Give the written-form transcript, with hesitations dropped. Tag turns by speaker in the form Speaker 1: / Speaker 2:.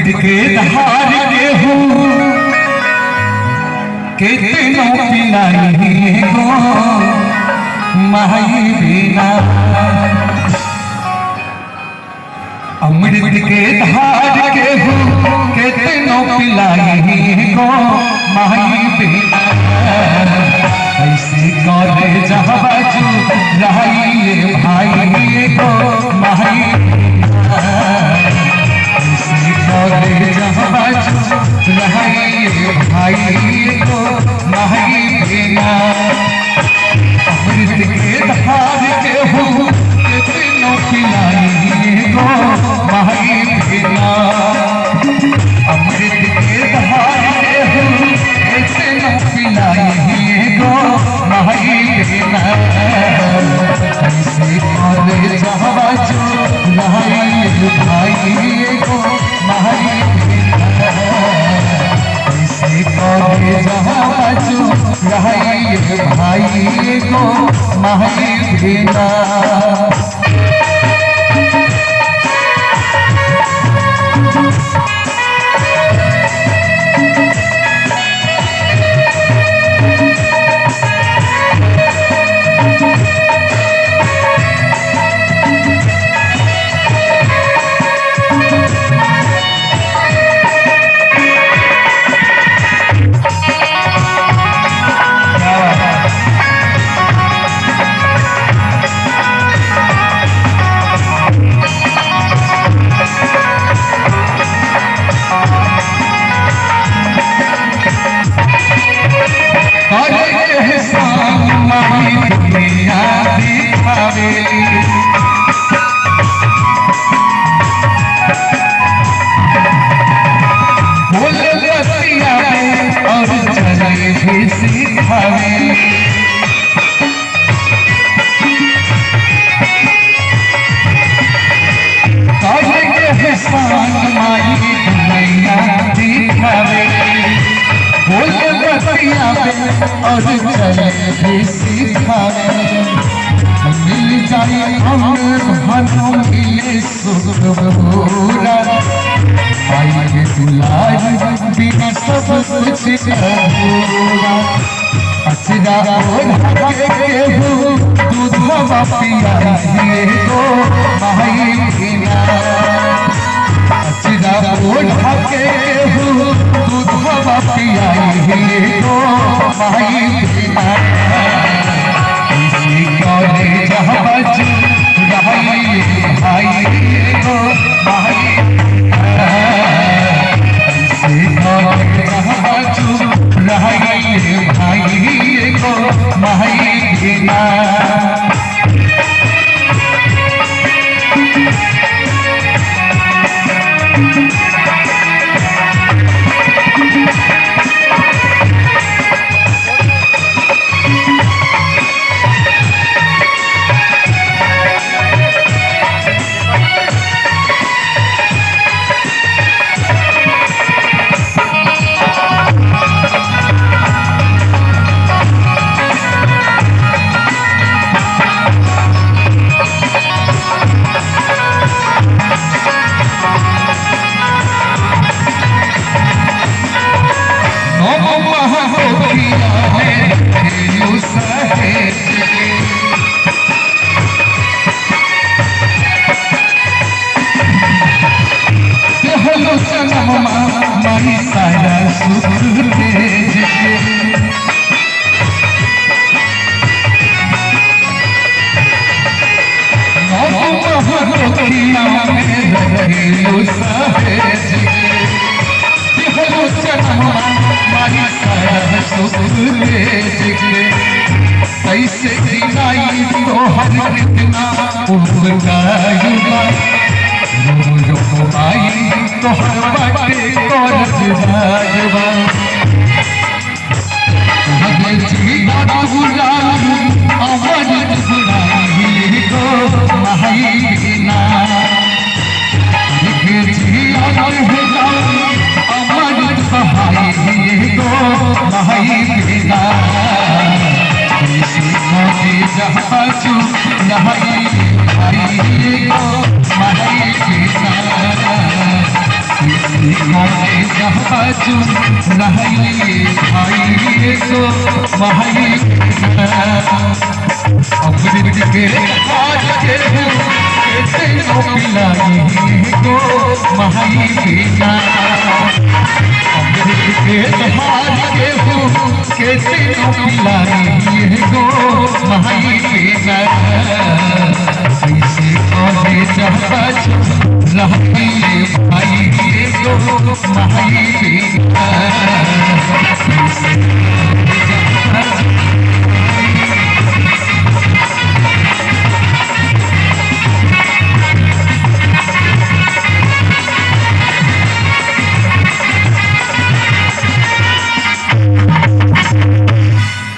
Speaker 1: अमृत के धार के हो कितनों पिलाई हो माई बिना। अमृत के धार के हो कितनों पिलाई हो माई बिना। ऐसे करे जहाजू रहिए भाई को माई बिना। ऐसे करे जहाजू रहिए भाई को माई बिना। अमृत के धार के हो कितनों पिलाई को माई बिना। अमृत के धार के हो कितनों पिलाई को माई बिना। ऐसे करे जहाजू रहिए भाई को माई बिना। ऐसे करे जहाजू रहिए भाई को माई बिना। और चले भी सिखावे मिल जाए अमृत भानु मिले सुख पूरा। आइए दुलारी बिना सब कुछ पूरा। अचरा के हो दूध पियाइए को माई बिना। अचरा के हो दूध पियाइए को माई बिना। इसी करे जहाजू रहिए भाई को माई बिना। इसी करे जहाजू रहिए भाई को माई बिना। माई सारा सुख भेज के महरोखिया में रहेलू सहेज के माई सारा सुख भेज के। कैसे जिलाई तोहर कितना उपकारी आई तोहर बाटे करज जागवा। हमें जीना गुलाल अमृत गुलाही को माई बिना। जीना अमृत बहाई को माई बिना। जहाजू रहिए भाई को माई बिना। काटे जहाजू रहिए भाई को भाई अमृत के हाथ के कैसे नो पिलाए को भाई बेटा अमृत के हाथ के कैसे नो पिलाए को भाई बेटा ऐसे कहे जहाजू रहिए भाई को भाई बेटा